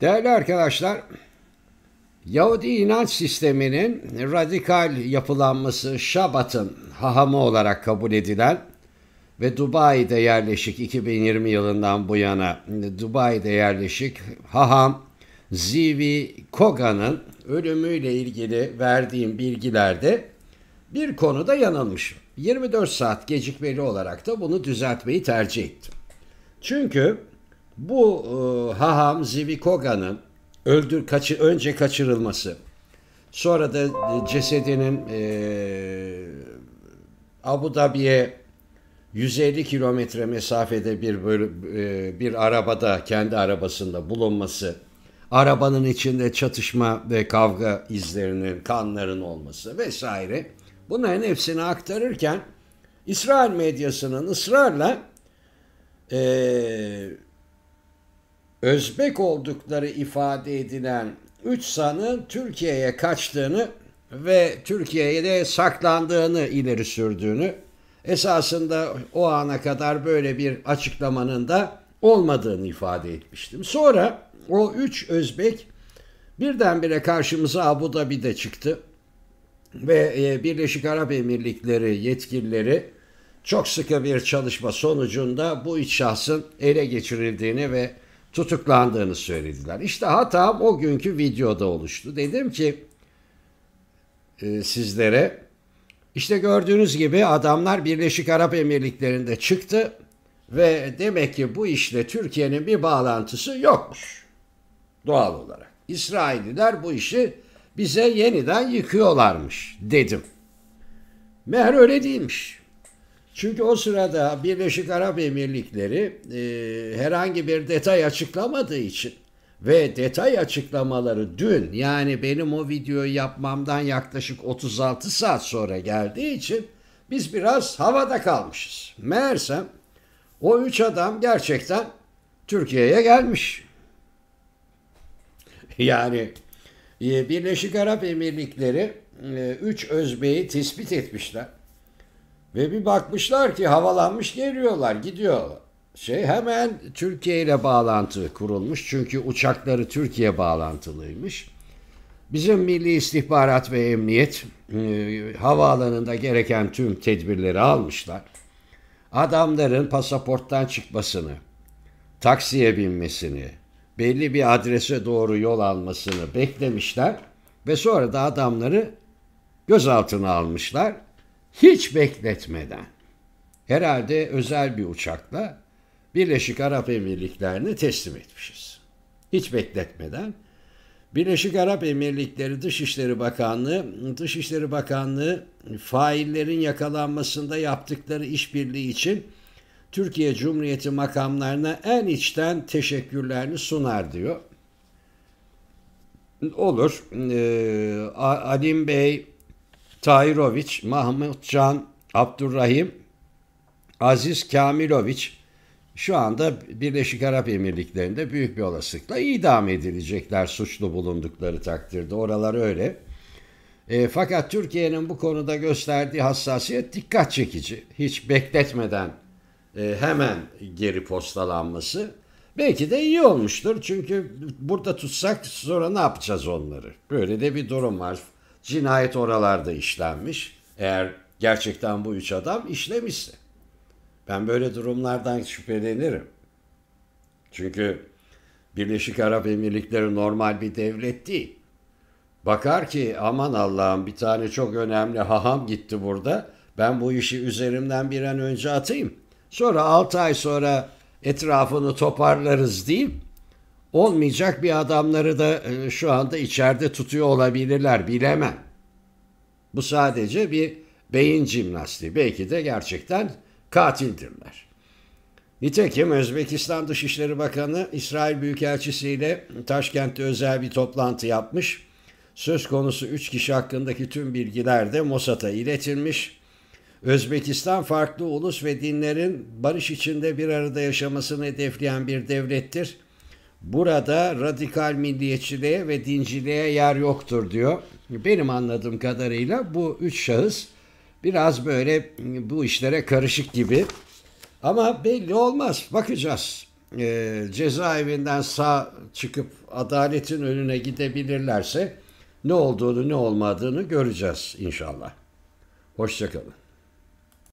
Değerli arkadaşlar, Yahudi inanç sisteminin radikal yapılanması Şabat'ın hahamı olarak kabul edilen ve Dubai'de yerleşik 2020 yılından bu yana Dubai'de yerleşik haham Zivi Koga'nın ölümüyle ilgili verdiğim bilgilerde bir konuda yanılmışım. 24 saat gecikmeli olarak da bunu düzeltmeyi tercih ettim. Çünkü bu haham Zivi Koga'nın önce kaçırılması, sonra da cesedinin Abu Dhabi'ye 150 kilometre mesafede bir arabada, kendi arabasında bulunması, arabanın içinde çatışma ve kavga izlerinin, kanların olması vesaire, bunların hepsini aktarırken İsrail medyasının ısrarla Özbek oldukları ifade edilen 3 sanığın Türkiye'ye kaçtığını ve Türkiye'de saklandığını ileri sürdüğünü, esasında o ana kadar böyle bir açıklamanın da olmadığını ifade etmiştim. Sonra o 3 Özbek birdenbire karşımıza Abu Dhabi'de çıktı ve Birleşik Arap Emirlikleri yetkilileri çok sıkı bir çalışma sonucunda bu 3 şahsın ele geçirildiğini ve tutuklandığını söylediler. İşte hatam o günkü videoda oluştu. Dedim ki sizlere, işte gördüğünüz gibi adamlar Birleşik Arap Emirlikleri'nde çıktı ve demek ki bu işle Türkiye'nin bir bağlantısı yokmuş doğal olarak. İsrailliler bu işi bize yeniden yıkıyorlarmış dedim. Meğer öyle değilmiş. Çünkü o sırada Birleşik Arap Emirlikleri herhangi bir detay açıklamadığı için ve detay açıklamaları dün, yani benim o videoyu yapmamdan yaklaşık 36 saat sonra geldiği için biz biraz havada kalmışız. Meğersem o 3 adam gerçekten Türkiye'ye gelmiş. Yani Birleşik Arap Emirlikleri 3 Özbek'i tespit etmişler. Ve bir bakmışlar ki havalanmış geliyorlar, gidiyorlar. Hemen Türkiye ile bağlantı kurulmuş. Çünkü uçakları Türkiye bağlantılıymış. Bizim Milli İstihbarat ve Emniyet havaalanında gereken tüm tedbirleri almışlar. Adamların pasaporttan çıkmasını, taksiye binmesini, belli bir adrese doğru yol almasını beklemişler ve sonra da adamları gözaltına almışlar. Hiç bekletmeden, herhalde özel bir uçakla Birleşik Arap Emirlikleri'ne teslim etmişiz. Hiç bekletmeden Birleşik Arap Emirlikleri Dışişleri Bakanlığı faillerin yakalanmasında yaptıkları işbirliği için Türkiye Cumhuriyeti makamlarına en içten teşekkürlerini sunar diyor. Olur. Alim Bey, Tahiroviç, Mahmut Can, Abdurrahim, Aziz Kamiloviç şu anda Birleşik Arap Emirlikleri'nde büyük bir olasılıkla idam edilecekler suçlu bulundukları takdirde. Oralar öyle. Fakat Türkiye'nin bu konuda gösterdiği hassasiyet dikkat çekici. Hiç bekletmeden hemen geri postalanması belki de iyi olmuştur. Çünkü burada tutsak sonra ne yapacağız onları? Böyle de bir durum var. Cinayet oralarda işlenmiş. Eğer gerçekten bu 3 adam işlemişse. Ben böyle durumlardan şüphelenirim. Çünkü Birleşik Arap Emirlikleri normal bir devlet değil. Bakar ki aman Allah'ım, bir tane çok önemli haham gitti burada. Ben bu işi üzerimden bir an önce atayım. Sonra 6 ay sonra etrafını toparlarız deyip olmayacak bir adamları da şu anda içeride tutuyor olabilirler, bilemem. Bu sadece bir beyin jimnastiği. Belki de gerçekten katildirler. Nitekim Özbekistan Dışişleri Bakanı İsrail Büyükelçisi ile Taşkent'te özel bir toplantı yapmış. Söz konusu 3 kişi hakkındaki tüm bilgiler de Mossad'a iletilmiş. Özbekistan farklı ulus ve dinlerin barış içinde bir arada yaşamasını hedefleyen bir devlettir. Burada radikal milliyetçiliğe ve dinciliğe yer yoktur diyor. Benim anladığım kadarıyla bu 3 şahıs biraz böyle bu işlere karışık gibi. Ama belli olmaz. Bakacağız. cezaevinden sağ çıkıp adaletin önüne gidebilirlerse ne olduğunu ne olmadığını göreceğiz inşallah. Hoşça kalın.